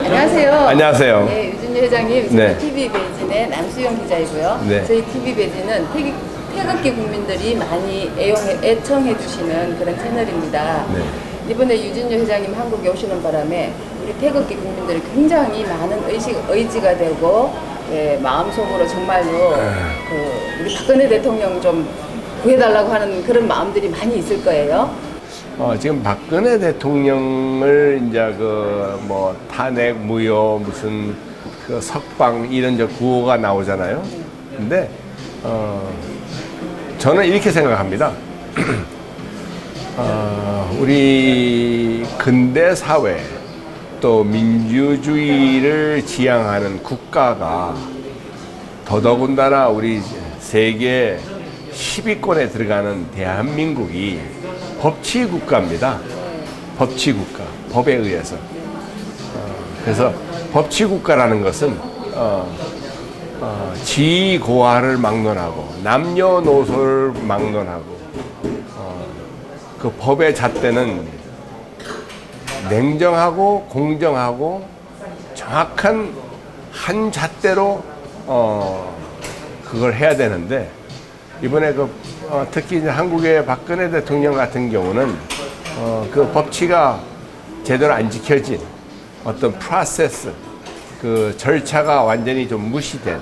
안녕하세요. 안녕하세요. 네, 유진유 회장님, 네. TV 배진의 남수영 기자이고요. 네. 저희 TV 배진은 태극기 국민들이 많이 애청해 주시는 그런 채널입니다. 네. 이번에 유진유 회장님 한국에 오시는 바람에 우리 태극기 국민들이 굉장히 많은 의지가 되고, 예, 마음속으로 정말로 우리 박근혜 대통령 좀 구해달라고 하는 그런 마음들이 많이 있을 거예요. 지금 박근혜 대통령을 이제 뭐 탄핵, 무효, 무슨 석방 이런 구호가 나오잖아요. 근데 저는 이렇게 생각합니다. 우리 근대 사회 또 민주주의를 지향하는 국가가 더더군다나 우리 세계 10위권에 들어가는 대한민국이 법치국가입니다. 법치국가, 법에 의해서. 그래서 법치국가라는 것은 지위고하를 막론하고 남녀노소를 막론하고 그 법의 잣대는 냉정하고 공정하고 정확한 한 잣대로 그걸 해야 되는데, 이번에 특히 이제 한국의 박근혜 대통령 같은 경우는 그 법치가 제대로 안 지켜진 어떤 프로세스, 그 절차가 완전히 좀 무시된.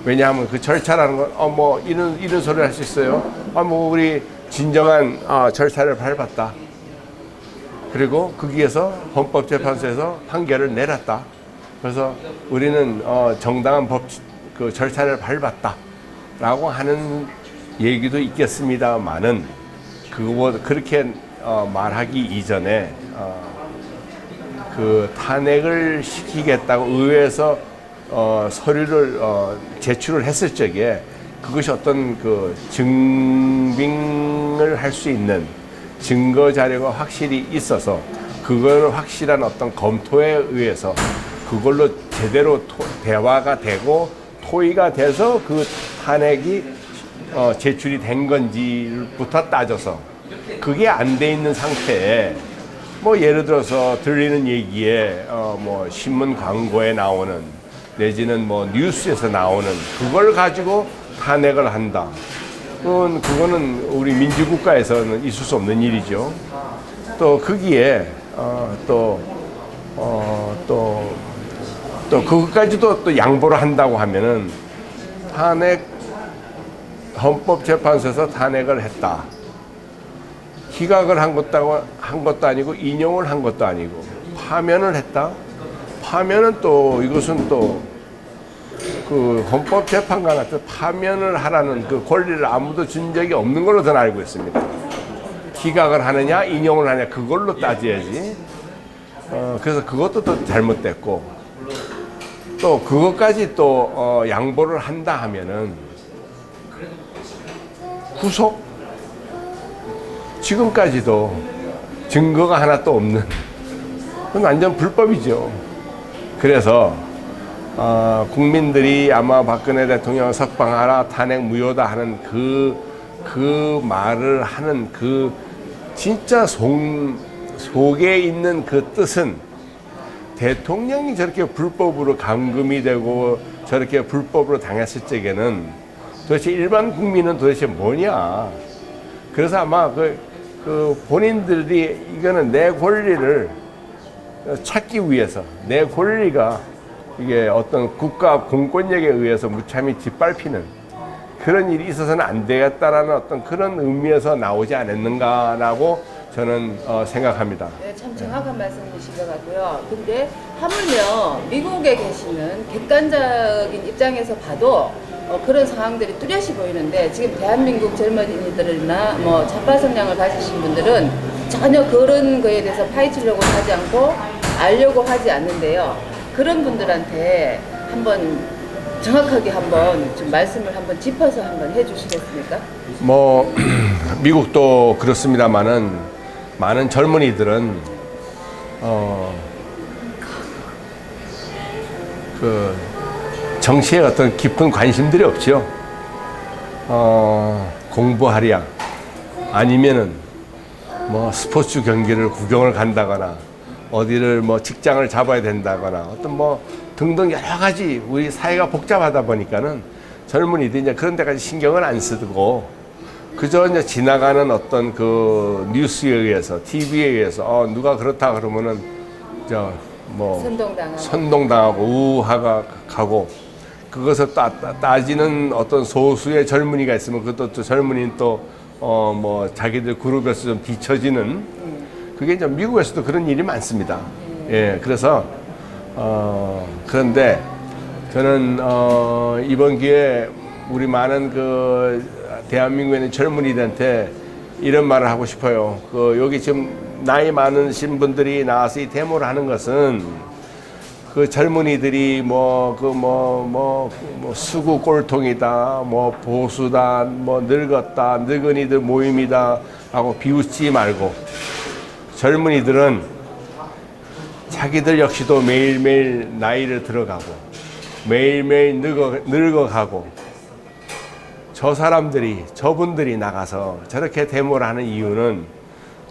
왜냐하면 그 절차라는 건 뭐 이런 소리를 할 수 있어요. 뭐 우리 진정한 절차를 밟았다. 그리고 거기에서 헌법재판소에서 판결을 내렸다. 그래서 우리는 정당한 그 절차를 밟았다라고 하는 얘기도 있겠습니다만은, 그렇게 말하기 이전에 그 탄핵을 시키겠다고 의회에서 서류를 제출을 했을 적에 그것이 어떤 그 증빙을 할 수 있는 증거 자료가 확실히 있어서 그걸 확실한 어떤 검토에 의해서 그걸로 제대로 대화가 되고 토의가 돼서 그 탄핵이 제출이 된 건지부터 따져서, 그게 안 돼 있는 상태에 뭐 예를 들어서 들리는 얘기에 뭐 신문 광고에 나오는 내지는 뭐 뉴스에서 나오는 그걸 가지고 탄핵을 한다. 그거는 우리 민주국가에서는 있을 수 없는 일이죠. 또 거기에 또 그것까지도 또 양보를 한다고 하면은 헌법재판소에서 탄핵을 했다. 기각을 한 것도 아니고 인용을 한 것도 아니고 파면을 했다. 파면은 또 이것은 또 그 헌법재판관한테 파면을 하라는 그 권리를 아무도 준 적이 없는 걸로 저는 알고 있습니다. 기각을 하느냐 인용을 하느냐 그걸로 따져야지. 그래서 그것도 또 잘못됐고, 또 그것까지 또 양보를 한다 하면은 구속? 지금까지도 증거가 하나도 없는, 그건 완전 불법이죠. 그래서 국민들이 아마 박근혜 대통령 석방하라, 탄핵 무효다 하는 그 말을 하는 그 진짜 속에 있는 그 뜻은, 대통령이 저렇게 불법으로 감금이 되고 저렇게 불법으로 당했을 적에는 도대체 일반 국민은 도대체 뭐냐. 그래서 아마 그 본인들이 이거는 내 권리를 찾기 위해서, 내 권리가 이게 어떤 국가 공권력에 의해서 무참히 짓밟히는 그런 일이 있어서는 안 되겠다라는 어떤 그런 의미에서 나오지 않았는가라고 저는 생각합니다. 네, 참 정확한 말씀이신 것 같고요. 근데 하물며 미국에 계시는 객관적인 입장에서 봐도 그런 상황들이 뚜렷이 보이는데, 지금 대한민국 젊은이들이나 뭐 좌파 성향을 가지신 분들은 전혀 그런 거에 대해서 파헤치려고 하지 않고 알려고 하지 않는데요. 그런 분들한테 한번 정확하게 한번 좀 말씀을 한번 짚어서 한번 해주시겠습니까? 뭐 미국도 그렇습니다만은 많은 젊은이들은 그 정치에 어떤 깊은 관심들이 없죠. 공부하랴 아니면은 뭐 스포츠 경기를 구경을 간다거나 어디를 뭐 직장을 잡아야 된다거나 어떤 뭐 등등 여러 가지 우리 사회가 복잡하다 보니까는 젊은이들이 이제 그런 데까지 신경을 안 쓰고 그저 이제 지나가는 어떤 그 뉴스에 의해서 TV에 의해서 누가 그렇다 그러면은 저 뭐 선동당하고 우하가 가고 그것을 따지는 어떤 소수의 젊은이가 있으면 그것도 또 젊은이는 또 뭐 자기들 그룹에서 좀 뒤처지는 그게 이제 미국에서도 그런 일이 많습니다. 예, 그래서 그런데 저는 이번 기회에 우리 많은 그 대한민국에 있는 젊은이들한테 이런 말을 하고 싶어요. 그 여기 지금 나이 많으신 분들이 나와서 이 데모를 하는 것은 그 젊은이들이 뭐 수구 꼴통이다, 뭐 보수다, 뭐 늙었다, 늙은이들 모임이다 하고 비웃지 말고 젊은이들은 자기들 역시도 매일매일 나이를 들어가고 매일매일 늙어가고 저분들이 나가서 저렇게 데모를 하는 이유는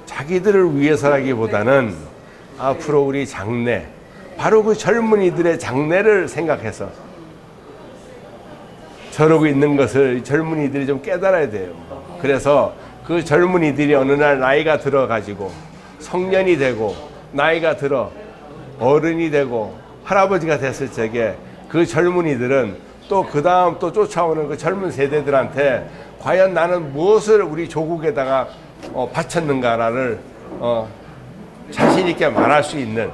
자기들을 위해서라기보다는 앞으로 우리 장래, 바로 그 젊은이들의 장래를 생각해서 저러고 있는 것을 젊은이들이 좀 깨달아야 돼요. 그래서 그 젊은이들이 어느 날 나이가 들어가지고 성년이 되고 나이가 들어 어른이 되고 할아버지가 됐을 적에 그 젊은이들은 또 그 다음 또 쫓아오는 그 젊은 세대들한테 과연 나는 무엇을 우리 조국에다가 바쳤는가를 자신 있게 말할 수 있는,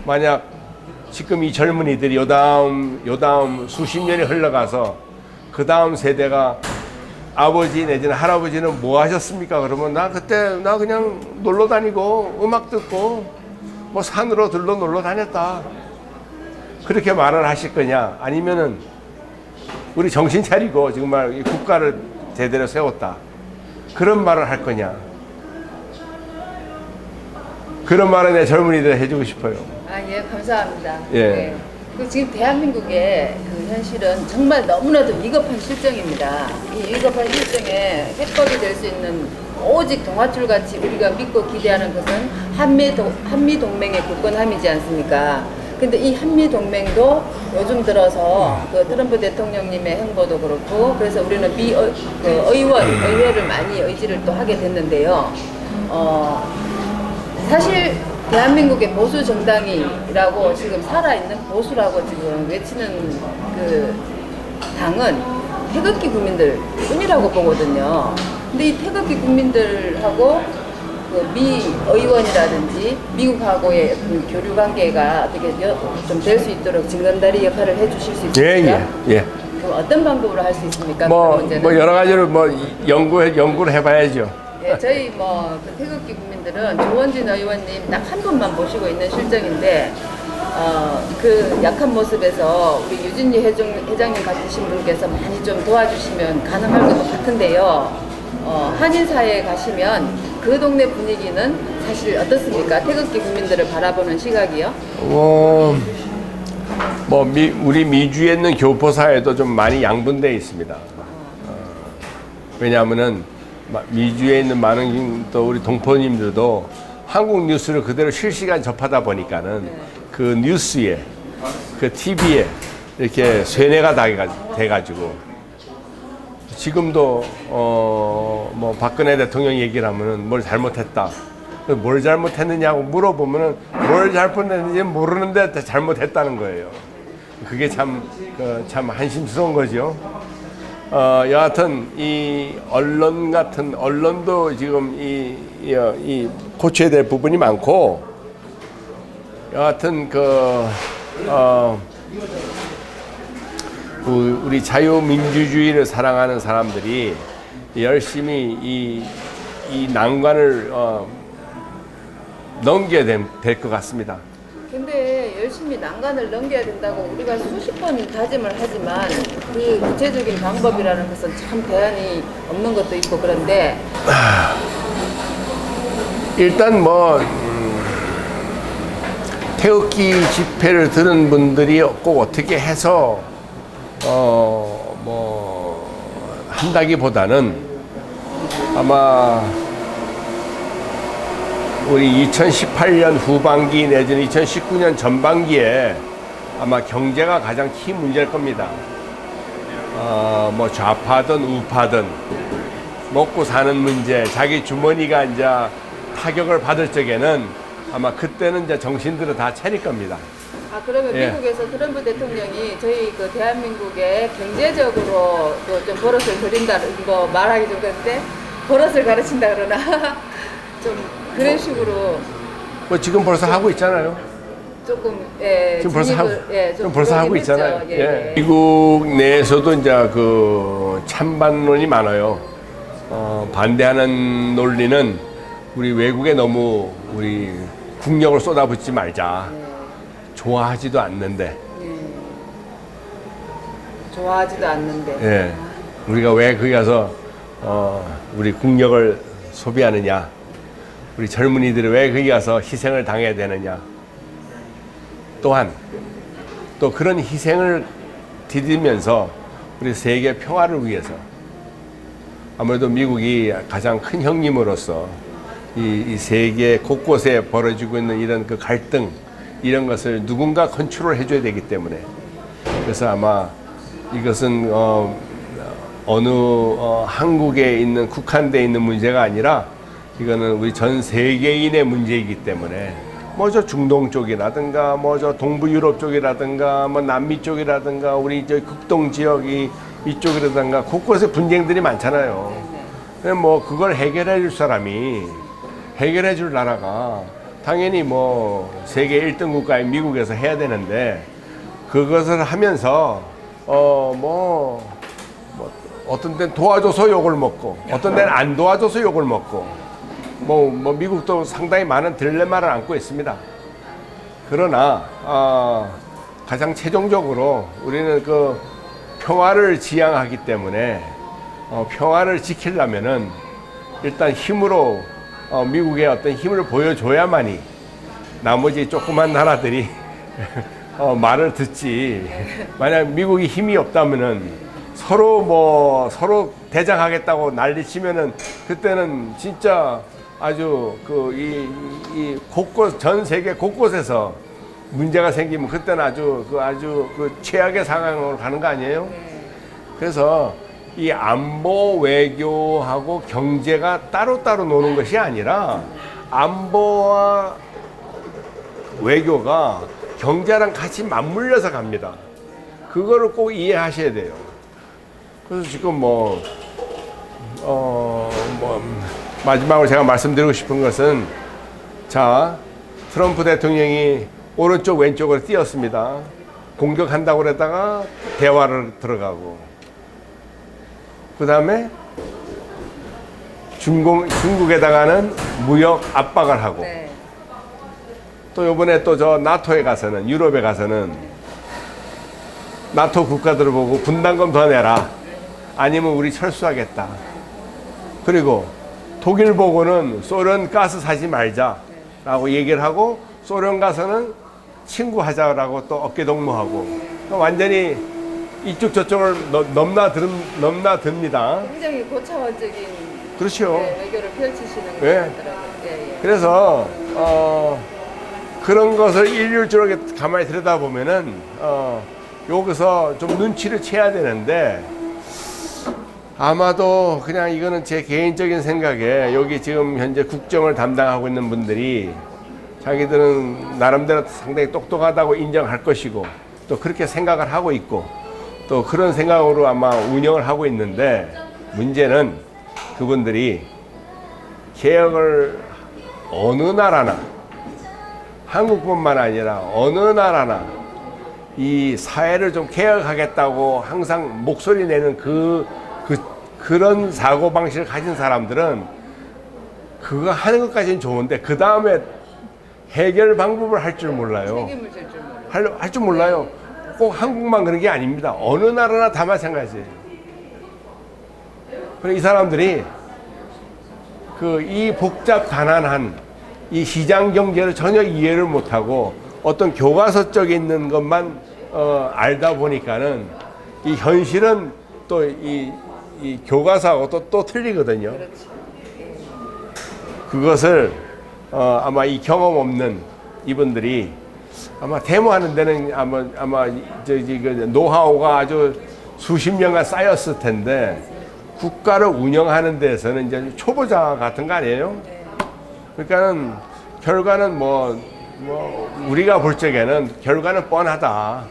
만약 지금 이 젊은이들이 요다음 수십 년이 흘러가서 그 다음 세대가 아버지 내지는 할아버지는 뭐 하셨습니까? 그러면 나 그냥 놀러 다니고 음악 듣고 뭐 산으로 들러 놀러 다녔다. 그렇게 말을 하실 거냐? 아니면은 우리 정신 차리고 정말 이 국가를 제대로 세웠다. 그런 말을 할 거냐? 그런 말을 내 젊은이들 해주고 싶어요. 예, 감사합니다. 예. 네. 지금 대한민국의 그 현실은 정말 너무나도 위급한 실정입니다. 이 위급한 실정에 해법이 될 수 있는 오직 동아줄 같이 우리가 믿고 기대하는 것은 한미 동맹의 굳건함이지 않습니까? 근데 이 한미 동맹도 요즘 들어서 그 트럼프 대통령님의 행보도 그렇고 그래서 우리는 의회를 많이 의지를 또 하게 됐는데요. 사실 대한민국의 보수 정당이라고 지금 살아있는 보수라고 지금 외치는 그 당은 태극기 국민들 뿐이라고 보거든요. 근데 이 태극기 국민들하고 그 미 의원이라든지 미국하고의 그 교류 관계가 어떻게 좀 될 수 있도록 징검다리 역할을 해주실 수 있습니까? 예. 그럼 어떤 방법으로 할 수 있습니까? 뭐 여러 가지로 연구를 해봐야죠. 예, 저희 그 태극기 국민들은 조원진 의원님 딱 한 분만 모시고 있는 실정인데 그 약한 모습에서 우리 유진리 회장님 같으신 분께서 많이 좀 도와주시면 가능할 것 같은데요. 한인사회에 가시면 그 동네 분위기는 사실 어떻습니까? 태극기 국민들을 바라보는 시각이요? 우리 미주에 있는 교포사회도 좀 많이 양분되어 있습니다. 왜냐하면은 미주에 있는 많은 또 우리 동포님들도 한국 뉴스를 그대로 실시간 접하다 보니까는 그 뉴스에, 그 TV에 이렇게 쇠뇌가 돼가지고 지금도 뭐 박근혜 대통령 얘기를 하면은 뭘 잘못했다. 뭘 잘못했느냐고 물어보면은 뭘 잘못했는지 모르는데 잘못했다는 거예요. 그게 참 한심스러운 거죠. 여하튼 이 언론도 지금 이 고쳐야 될 부분이 많고, 여하튼 우리 자유민주주의를 사랑하는 사람들이 열심히 이 난관을 넘겨야 될 것 같습니다. 근데 열심히 난관을 넘겨야 된다고 우리가 수십 번 다짐을 하지만 그 구체적인 방법이라는 것은 참 대안이 없는 것도 있고 그런데 일단 태극기 집회를 들은 분들이 꼭 어떻게 해서 한다기보다는 아마 우리 2018년 후반기 내지는 2019년 전반기에 아마 경제가 가장 큰 문제일 겁니다. 뭐 좌파든 우파든 먹고 사는 문제, 자기 주머니가 이제 타격을 받을 적에는 아마 그때는 이제 정신들을 다 차릴 겁니다. 아, 그러면 예. 미국에서 트럼프 대통령이 저희 그 대한민국에 경제적으로 또 좀 버릇을 들인다는 거 말하기 좀 그런데 버릇을 가르친다 그러나 좀 그런 식으로 뭐 지금 벌써 하고 있잖아요. 조금 지금 벌써 하고, 좀 벌써 하고 그러긴 있잖아요. 했죠. 예. 미국 내에서도 이제 그 찬반론이 많아요. 반대하는 논리는 우리 외국에 너무 우리 국력을 쏟아붓지 말자. 좋아하지도 않는데. 좋아하지도 않는데. 예. 우리가 왜 거기 가서 우리 국력을 소비하느냐. 우리 젊은이들이 왜 거기 가서 희생을 당해야 되느냐. 또한 또 그런 희생을 디디면서 우리 세계 평화를 위해서 아무래도 미국이 가장 큰 형님으로서 이 세계 곳곳에 벌어지고 있는 이런 그 갈등 이런 것을 누군가 컨트롤 해줘야 되기 때문에 그래서 아마 이것은 어느 한국에 있는 국한되어 있는 문제가 아니라 이거는 우리 전 세계인의 문제이기 때문에 뭐 저 중동 쪽이라든가 뭐 저 동부 유럽 쪽이라든가 뭐 남미 쪽이라든가 우리 저 극동 지역이 이쪽이라든가 곳곳에 분쟁들이 많잖아요. 뭐 그걸 해결해 줄 사람이 해결해 줄 나라가 당연히 뭐 세계 1등 국가인 미국에서 해야 되는데 그것을 하면서 뭐 어떤 데는 도와줘서 욕을 먹고 어떤 데는 안 도와줘서 욕을 먹고 뭐 미국도 상당히 많은 딜레마를 안고 있습니다. 그러나 가장 최종적으로 우리는 그 평화를 지향하기 때문에 평화를 지키려면은 일단 힘으로 미국의 어떤 힘을 보여줘야만이 나머지 조그만 나라들이 말을 듣지. 만약 미국이 힘이 없다면은 서로 대장하겠다고 난리치면은 그때는 진짜 아주 이 곳곳 전 세계 곳곳에서 문제가 생기면 그때는 아주 최악의 상황으로 가는 거 아니에요? 그래서 이 안보 외교하고 경제가 따로따로 노는 것이 아니라 안보와 외교가 경제랑 같이 맞물려서 갑니다. 그거를 꼭 이해하셔야 돼요. 그래서 지금 마지막으로 제가 말씀드리고 싶은 것은 자, 트럼프 대통령이 오른쪽 왼쪽으로 뛰었습니다. 공격한다고 그러다가 대화를 들어가고 그 다음에 중국에다가는 무역 압박을 하고 네. 또 이번에 또 저 나토에 가서는 유럽에 가서는 나토 국가들을 보고 분담금 더 내라 아니면 우리 철수하겠다. 그리고 독일 보고는 소련 가스 사지 말자라고 얘기를 하고 소련 가서는 친구하자라고 또 어깨동무하고 완전히 이쪽 저쪽을 넘나듭니다. 굉장히 고차원적인 그렇죠. 외교를 펼치시는 것 네. 같더라고요. 그래서 그런 것을 일률적으로 가만히 들여다보면은 여기서 좀 눈치를 채야 되는데 아마도 그냥 이거는 제 개인적인 생각에 여기 지금 현재 국정을 담당하고 있는 분들이 자기들은 나름대로 상당히 똑똑하다고 인정할 것이고 또 그렇게 생각을 하고 있고 또 그런 생각으로 아마 운영을 하고 있는데 문제는 그분들이 개혁을 어느 나라나 한국뿐만 아니라 어느 나라나 이 사회를 좀 개혁하겠다고 항상 목소리 내는 그런 사고방식을 가진 사람들은 그거 하는 것까지는 좋은데 그 다음에 해결 방법을 할 줄 몰라요. 책임을 질 줄 몰라요. 할 줄 몰라요. 꼭 한국만 그런 게 아닙니다. 어느 나라나 다 마찬가지예요. 그래서 이 사람들이 이 복잡 가난한 이 시장 경제를 전혀 이해를 못하고 어떤 교과서적에 있는 것만 알다 보니까는 이 현실은 또 이 교과서하고 또 틀리거든요. 그렇죠. 그것을 아마 이 경험 없는 이분들이 아마 데모하는 데는 아마 그 노하우가 아주 수십 년간 쌓였을 텐데 국가를 운영하는 데에서는 이제 초보자 같은 거 아니에요? 그러니까는 결과는 뭐 우리가 볼 적에는 결과는 뻔하다.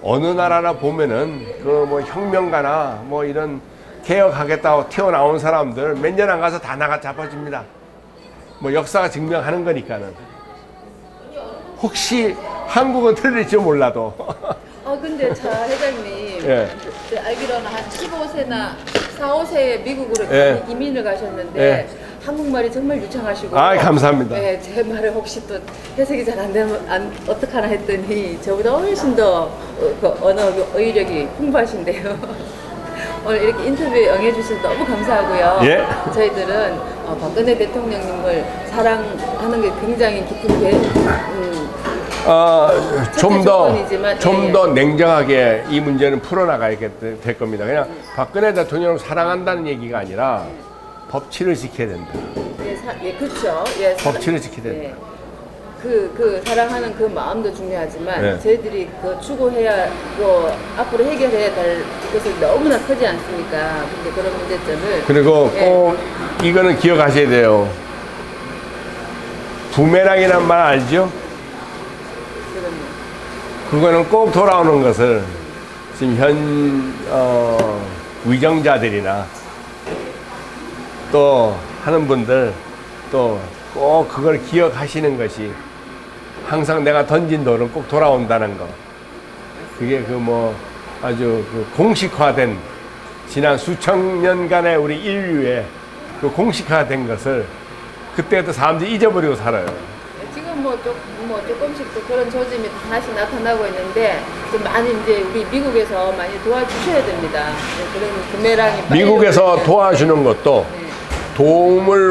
어느 나라나 보면은 그 뭐 혁명가나 뭐 이런 개혁하겠다고 튀어나온 사람들 몇 년 안 가서 다 나가 잡아줍니다. 뭐 역사가 증명하는 거니까는. 혹시 한국은 틀릴지 몰라도. 근데 차 회장님, 예. 알기로는 한 15세나 4, 5세에 미국으로 예. 이민을 가셨는데 예. 한국말이 정말 유창하시고. 감사합니다. 네, 제 말을 혹시 또 해석이 잘 안 되면 어떡하나 했더니 저보다 훨씬 더 그 언어 어휘력이 풍부하신데요. 오늘 이렇게 인터뷰에 응해주셔서 너무 감사하고요. 예. 저희들은 박근혜 대통령님을 사랑하는 게 굉장히 깊은 좀 조건이지만, 더 냉정하게 이 문제는 풀어나가야 될 겁니다. 그냥 박근혜 대통령을 사랑한다는 얘기가 아니라 법치를 지켜야 된다. 그렇죠. 예, 법치를 지켜야 된다. 예. 그 사랑하는 그 마음도 중요하지만 네. 저희들이 그 추구해야 또 앞으로 해결해야 될 것이 너무나 크지 않습니까? 근데 그런 문제점을 그리고 예. 꼭 이거는 기억하셔야 돼요. 부메랑이란 말 알죠? 그러면 그거는 꼭 돌아오는 것을 지금 위정자들이나 또 하는 분들 또 꼭 그걸 기억하시는 것이 항상 내가 던진 돌은 꼭 돌아온다는 거. 그게 그 뭐 아주 그 공식화된 지난 수천 년간의 우리 인류의 그 공식화된 것을 그때부터 사람들이 잊어버리고 살아요. 지금 조금씩 또 그런 조짐이 다시 나타나고 있는데 좀 많이 이제 우리 미국에서 많이 도와주셔야 됩니다. 그런 부메랑이 미국에서 빨리 도와주는 것도 네. 도움을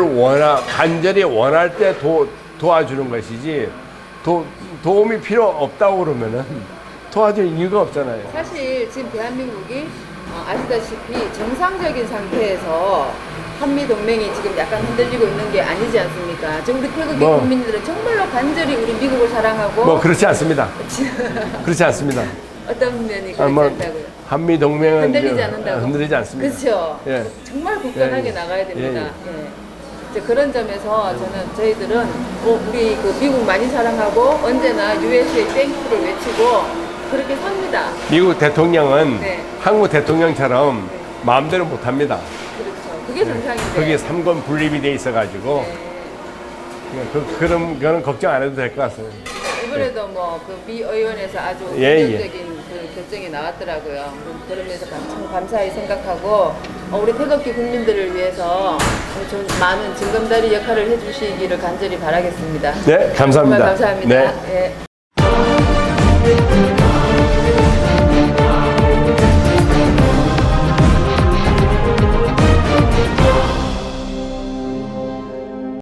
간절히 원할 때 도와주는 것이지 도움이 필요 없다고 그러면은 도와줄 이유가 없잖아요. 사실 지금 대한민국이 아시다시피 정상적인 상태에서 한미 동맹이 지금 약간 흔들리고 있는 게 아니지 않습니까? 지금 우리 태국의 국민들은 정말로 간절히 우리 미국을 사랑하고 그렇지 않습니다. 그렇지 않습니다. 어떤 면이 그렇지 않다고요? 한미 동맹은 흔들리지 않는다고? 흔들리지 않습니다. 그렇죠. 예. 정말 굳건하게 예, 예. 나가야 됩니다. 예, 예. 이제 그런 점에서 저희들은 우리 그 미국 많이 사랑하고 언제나 USA 땡큐를 외치고 그렇게 삽니다. 미국 대통령은 네. 한국 대통령처럼 마음대로 못합니다. 그렇죠. 그게 정상인데. 거기에 3권 분립이 돼 있어가지고 그런 거는 걱정 안 해도 될 것 같습니다. 이번에도 그 미 의원에서 아주 예, 긍정적인 그 결정이 나왔더라고요. 그러면서 참 감사히 생각하고 우리 태극기 국민들을 위해서 좀 많은 징검다리 역할을 해주시기를 간절히 바라겠습니다. 네, 감사합니다. 정말 감사합니다. 네. 예.